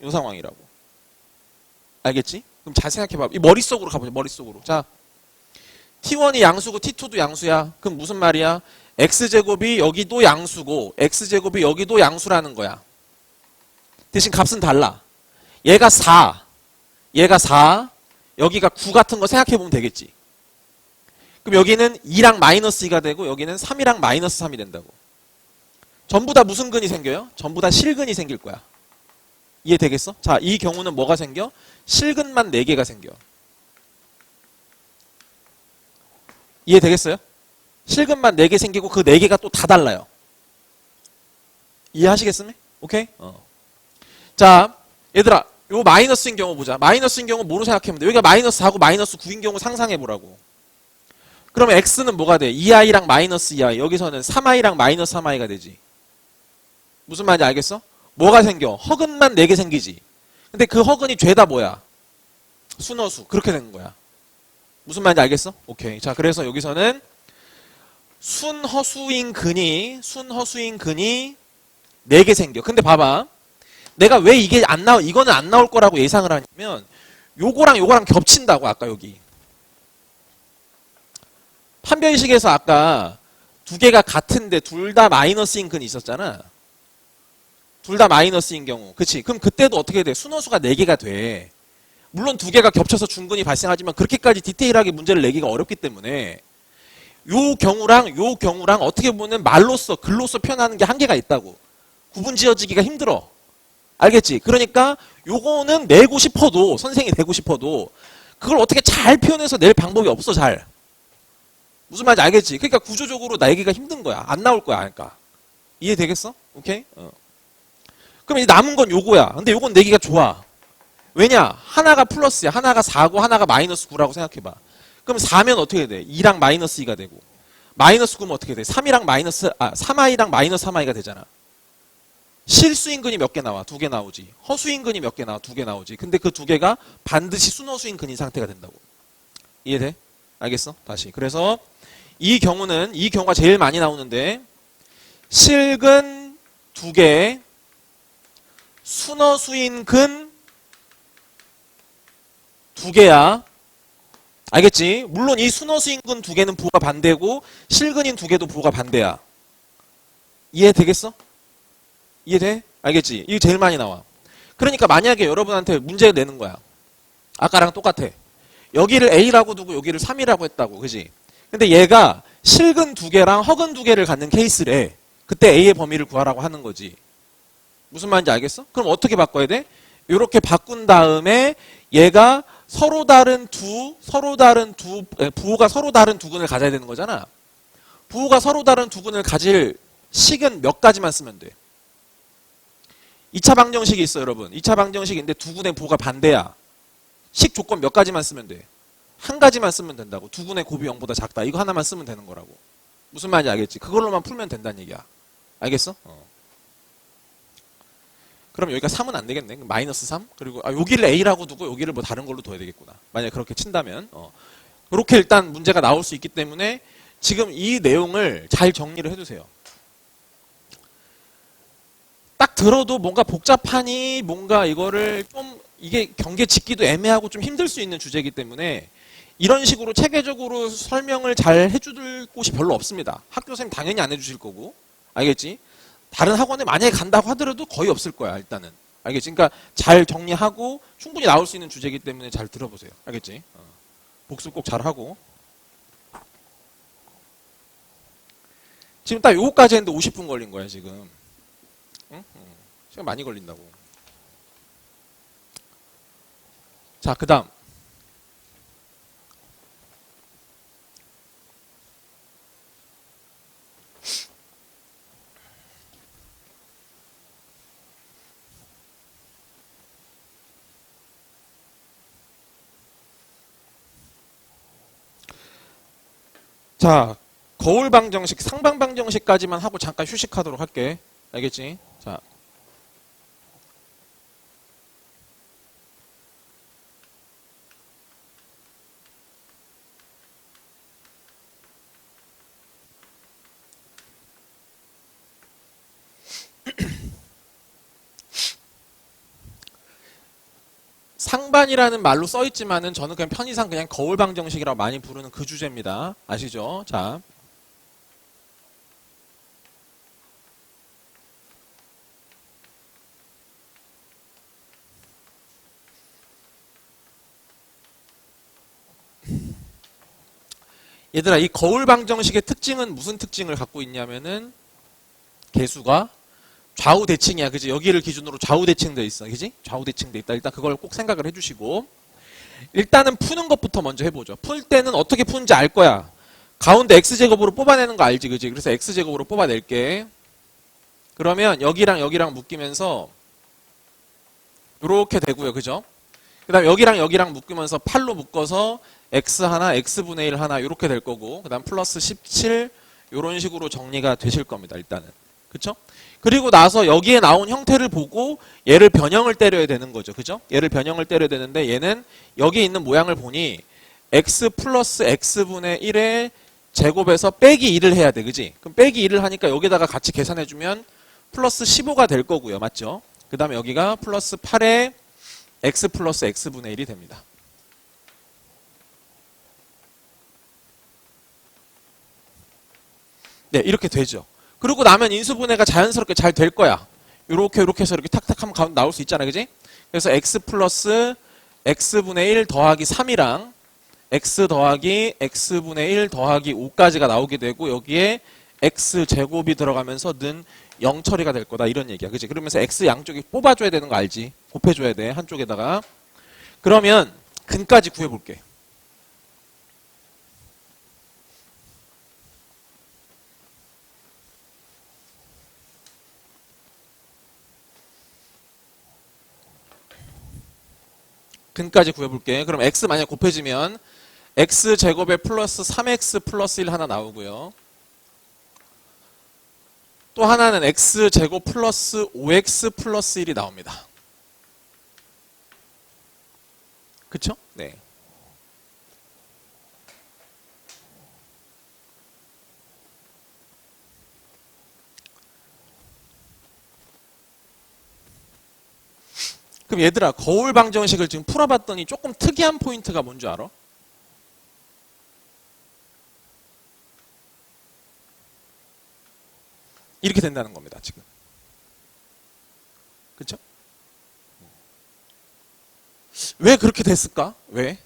Speaker 1: 요 상황이라고. 알겠지? 그럼 잘 생각해봐. 이 머릿속으로 가보자. 머릿속으로. 자, T1이 양수고 T2도 양수야. 그럼 무슨 말이야? X제곱이 여기도 양수고 X제곱이 여기도 양수라는 거야. 대신 값은 달라. 얘가 4. 얘가 4. 여기가 9 같은 거 생각해보면 되겠지. 그럼 여기는 2랑 마이너스 2가 되고 여기는 3이랑 마이너스 3이 된다고. 전부 다 무슨 근이 생겨요? 전부 다 실근이 생길 거야. 이해되겠어? 자, 이 경우는 뭐가 생겨? 실근만 4개가 생겨. 이해되겠어요? 실근만 4개 생기고 그 4개가 또 다 달라요. 이해하시겠습니까? 오케이? 자, 얘들아, 요 마이너스인 경우 보자. 마이너스인 경우 뭐로 생각하면 돼? 여기가 마이너스 4고 마이너스 9인 경우 상상해보라고. 그러면 x는 뭐가 돼? 2i랑 마이너스 2i. 여기서는 3i랑 마이너스 3i가 되지. 무슨 말인지 알겠어? 뭐가 생겨? 허근만 4개 생기지. 근데 그 허근이 죄다 뭐야? 순허수. 그렇게 되는 거야. 무슨 말인지 알겠어? 오케이. 자, 그래서 여기서는 순허수인 근이 4개 생겨. 근데 봐봐. 내가 왜 이게 이거는 안 나올 거라고 예상을 하냐면 요거랑 겹친다고. 아까 여기 판별식에서 아까 두 개가 같은데 둘 다 마이너스인 근이 있었잖아. 둘 다 마이너스인 경우. 그치? 그럼 그때도 어떻게 돼? 순허수가 4개가 돼. 물론 두 개가 겹쳐서 중근이 발생하지만 그렇게까지 디테일하게 문제를 내기가 어렵기 때문에 요 경우랑 어떻게 보면 말로써 글로써 표현하는 게 한계가 있다고. 구분 지어지기가 힘들어. 알겠지? 그러니까 요거는 내고 싶어도, 선생이 되고 싶어도 그걸 어떻게 잘 표현해서 낼 방법이 없어. 잘. 무슨 말인지 알겠지? 그러니까 구조적으로 내기가 힘든 거야. 안 나올 거야. 그러니까. 이해되겠어? 오케이? 그럼 이제 남은 건 요거야. 근데 요건 내기가 좋아. 왜냐? 하나가 플러스야. 하나가 4고 하나가 마이너스 9라고 생각해봐. 그럼 4면 어떻게 돼? 2랑 마이너스 2가 되고 마이너스 9면 어떻게 돼? 3i랑 마이너스 3i가 되잖아. 실수인근이 몇 개 나와? 2개 나오지. 허수인근이 몇 개 나와? 2개 나오지. 근데 그 2개가 반드시 순허수인근인 상태가 된다고. 이해돼? 알겠어? 다시. 그래서 이 경우가 제일 많이 나오는데 실근 2개, 순허수인근 2개야. 알겠지? 물론 이 순허수인근 2개는 부호가 반대고 실근인 2개도 부호가 반대야. 이해되겠어? 이해돼? 알겠지? 이게 제일 많이 나와. 그러니까 만약에 여러분한테 문제를 내는 거야. 아까랑 똑같아. 여기를 A라고 두고 여기를 3이라고 했다고. 그지? 근데 얘가 실근 2개랑 허근 2개를 갖는 케이스래. 그때 A의 범위를 구하라고 하는 거지. 무슨 말인지 알겠어? 그럼 어떻게 바꿔야 돼? 이렇게 바꾼 다음에 얘가 부호가 서로 다른 두 근을 가져야 되는 거잖아. 부호가 서로 다른 두 근을 가질 식은 몇 가지만 쓰면 돼. 2차 방정식이 있어, 여러분. 2차 방정식인데 두 근의 부호가 반대야. 식 조건 몇 가지만 쓰면 돼. 한 가지만 쓰면 된다고. 두 근의 곱이 0보다 작다. 이거 하나만 쓰면 되는 거라고. 무슨 말인지 알겠지? 그걸로만 풀면 된다는 얘기야. 알겠어? 그럼 여기가 3은 안 되겠네. 마이너스 3? 그리고 여기를 A라고 두고 여기를 뭐 다른 걸로 둬야 되겠구나. 만약에 그렇게 친다면. 그렇게 일단 문제가 나올 수 있기 때문에 지금 이 내용을 잘 정리를 해두세요. 딱 들어도 뭔가 복잡하니 뭔가 이거를 좀 이게 경계 짓기도 애매하고 좀 힘들 수 있는 주제이기 때문에 이런 식으로 체계적으로 설명을 잘 해줄 곳이 별로 없습니다. 학교 선생님 당연히 안 해주실 거고. 알겠지? 다른 학원에 만약에 간다고 하더라도 거의 없을 거야. 일단은. 알겠지? 그러니까 잘 정리하고 충분히 나올 수 있는 주제이기 때문에 잘 들어보세요. 알겠지? 복습 꼭 잘하고. 지금 딱 요거까지 했는데 50분 걸린 거야 지금. 응? 시간 많이 걸린다고. 자, 그 다음. 자, 거울 방정식, 상방 방정식까지만 하고 잠깐 휴식하도록 할게. 알겠지? 자. 상반이라는 말로 써 있지만은 저는 그냥 편의상 그냥 거울 방정식이라고 많이 부르는 그 주제입니다. 아시죠? 자. 얘들아, 이 거울 방정식의 특징은 무슨 특징을 갖고 있냐면은 개수가 좌우 대칭이야. 그지? 여기를 기준으로 좌우 대칭돼 있어. 그지? 좌우 대칭돼 있다. 일단 그걸 꼭 생각을 해 주시고. 일단은 푸는 것부터 먼저 해보죠. 풀 때는 어떻게 푸는지 알 거야. 가운데 x제곱으로 뽑아내는 거 알지? 그지? 그래서 x제곱으로 뽑아낼게. 그러면 여기랑 여기랑 묶이면서 요렇게 되고요. 그죠? 그 다음 여기랑 여기랑 묶으면서 8로 묶어서 x 하나, x분의 1 하나 요렇게 될 거고 그 다음 플러스 17 요런 식으로 정리가 되실 겁니다. 일단은. 그쵸? 그리고 나서 여기에 나온 형태를 보고 얘를 변형을 때려야 되는 거죠. 그죠? 얘를 변형을 때려야 되는데 얘는 여기 있는 모양을 보니 x 플러스 x분의 1의 제곱에서 빼기 2를 해야 돼. 그지? 그럼 빼기 2를 하니까 여기다가 같이 계산해주면 플러스 15가 될 거고요. 맞죠? 그 다음에 여기가 플러스 8에 x 플러스 x분의 1이 됩니다. 네, 이렇게 되죠. 그러고 나면 인수분해가 자연스럽게 잘 될 거야. 요렇게 해서 이렇게 탁탁 하면 나올 수 있잖아. 그지? 그래서 x 플러스 x분의 1 더하기 3이랑 x 더하기 x분의 1 더하기 5까지가 나오게 되고 여기에 x제곱이 들어가면서 는 0 처리가 될 거다. 이런 얘기야. 그지? 그러면서 x 양쪽이 뽑아줘야 되는 거 알지? 곱해줘야 돼. 한쪽에다가. 그러면 근까지 구해볼게. 근까지 구해볼게. 그럼 x 만약 곱해지면 x제곱에 플러스 3x 플러스 1 하나 나오고요. 또 하나는 x제곱 플러스 5x 플러스 1이 나옵니다. 그쵸? 네. 그럼 얘들아, 거울 방정식을 지금 풀어봤더니 조금 특이한 포인트가 뭔지 알아? 이렇게 된다는 겁니다, 지금. 그쵸? 왜 그렇게 됐을까? 왜?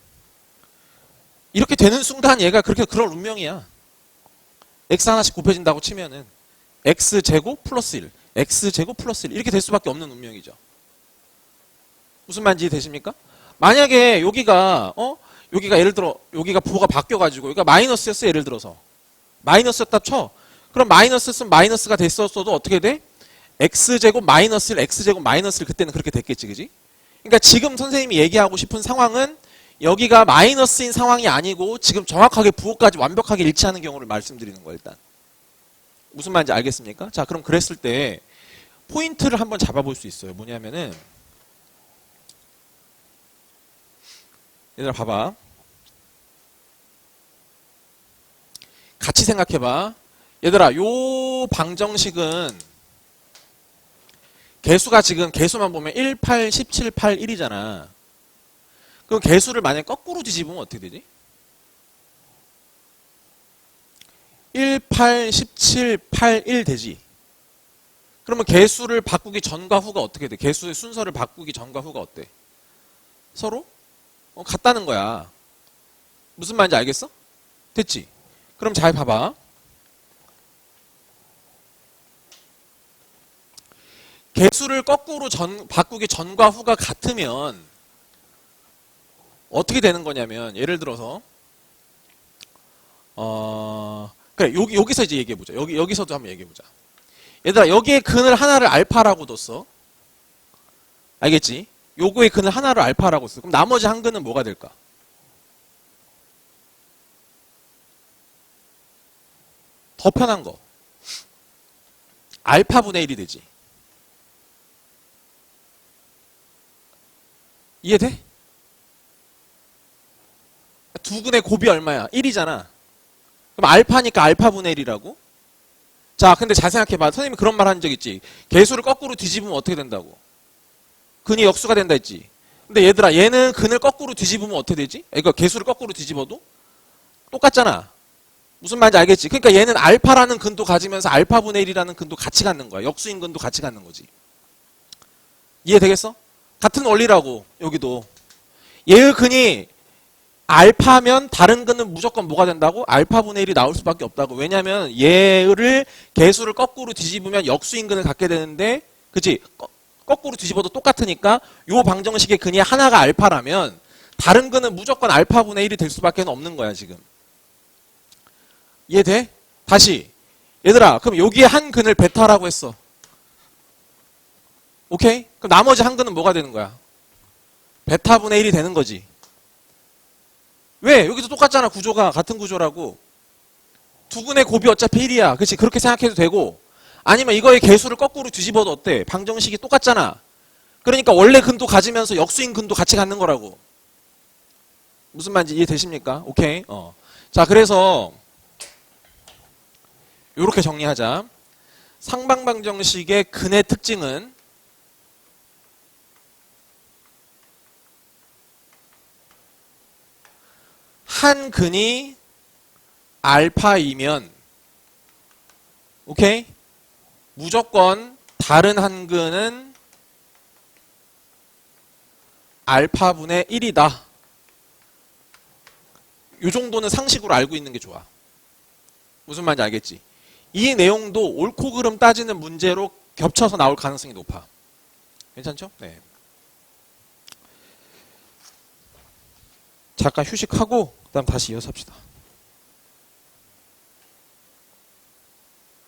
Speaker 1: 이렇게 되는 순간 얘가 그럴 운명이야. x 하나씩 곱해진다고 치면은 x제곱 플러스 1, x제곱 플러스 1 이렇게 될 수밖에 없는 운명이죠. 무슨 말인지 되십니까? 만약에 여기가 예를 들어 여기가 부호가 바뀌어가지고 여기가 마이너스였어. 예를 들어서 마이너스였다 쳐. 그럼 마이너스였으면 마이너스가 됐었어도 어떻게 돼? x제곱 마이너스 1, x제곱 마이너스 1 그때는 그렇게 됐겠지. 그지? 그러니까 지금 선생님이 얘기하고 싶은 상황은 여기가 마이너스인 상황이 아니고 지금 정확하게 부호까지 완벽하게 일치하는 경우를 말씀드리는 거예요. 일단 무슨 말인지 알겠습니까? 자, 그럼 그랬을 때 포인트를 한번 잡아볼 수 있어요. 뭐냐면은 얘들아 봐봐. 같이 생각해봐. 얘들아, 요 방정식은 개수가 지금 개수만 보면 1, 8, 17, 8, 1이잖아. 그럼 개수를 만약 거꾸로 뒤집으면 어떻게 되지? 1, 8, 17, 8, 1 되지. 그러면 개수를 바꾸기 전과 후가 어떻게 돼? 개수의 순서를 바꾸기 전과 후가 어때? 서로? 같다는 거야. 무슨 말인지 알겠어? 됐지? 그럼 잘 봐봐. 개수를 거꾸로 바꾸기 전과 후가 같으면 어떻게 되는 거냐면 예를 들어서 그래 여기서 이제 얘기해 보자. 여기서도 한번 얘기해 보자. 얘들아 여기에 근을 하나를 알파라고 뒀어. 알겠지? 요거의 근을 하나를 알파라고 써. 그럼 나머지 한 근은 뭐가 될까? 더 편한 거. 알파분의 1이 되지. 이해돼? 두 근의 곱이 얼마야? 1이잖아. 그럼 알파니까 알파분의 1이라고? 자, 근데 잘 생각해봐. 선생님이 그런 말 한 적 있지. 개수를 거꾸로 뒤집으면 어떻게 된다고? 근이 역수가 된다 했지. 근데 얘들아, 얘는 근을 거꾸로 뒤집으면 어떻게 되지? 그러니까 개수를 거꾸로 뒤집어도 똑같잖아. 무슨 말인지 알겠지? 그러니까 얘는 알파라는 근도 가지면서 알파분의 1이라는 근도 같이 갖는 거야. 역수인 근도 같이 갖는 거지. 이해되겠어? 같은 원리라고, 여기도. 얘의 근이 알파면 다른 근은 무조건 뭐가 된다고? 알파분의 1이 나올 수밖에 없다고. 왜냐면 얘를 개수를 거꾸로 뒤집으면 역수인 근을 갖게 되는데, 그치? 거꾸로 뒤집어도 똑같으니까 요 방정식의 근이 하나가 알파라면 다른 근은 무조건 알파분의 1이 될 수밖에 없는 거야, 지금. 이해돼? 다시. 얘들아, 그럼 여기에 한 근을 베타라고 했어. 오케이? 그럼 나머지 한 근은 뭐가 되는 거야? 베타분의 1이 되는 거지. 왜? 여기도 똑같잖아. 구조가 같은 구조라고. 두 근의 곱이 어차피 1이야. 그치? 그렇게 생각해도 되고 아니면 이거의 개수를 거꾸로 뒤집어도 어때? 방정식이 똑같잖아. 그러니까 원래 근도 가지면서 역수인 근도 같이 갖는 거라고. 무슨 말인지 이해되십니까? 오케이. 자, 그래서 요렇게 정리하자. 상방방정식의 근의 특징은 한 근이 알파이면 오케이? 무조건 다른 한 근은 알파분의 1이다. 요 정도는 상식으로 알고 있는 게 좋아. 무슨 말인지 알겠지? 이 내용도 옳고 그름 따지는 문제로 겹쳐서 나올 가능성이 높아. 괜찮죠? 네. 잠깐 휴식하고 그다음 다시 이어서 합시다.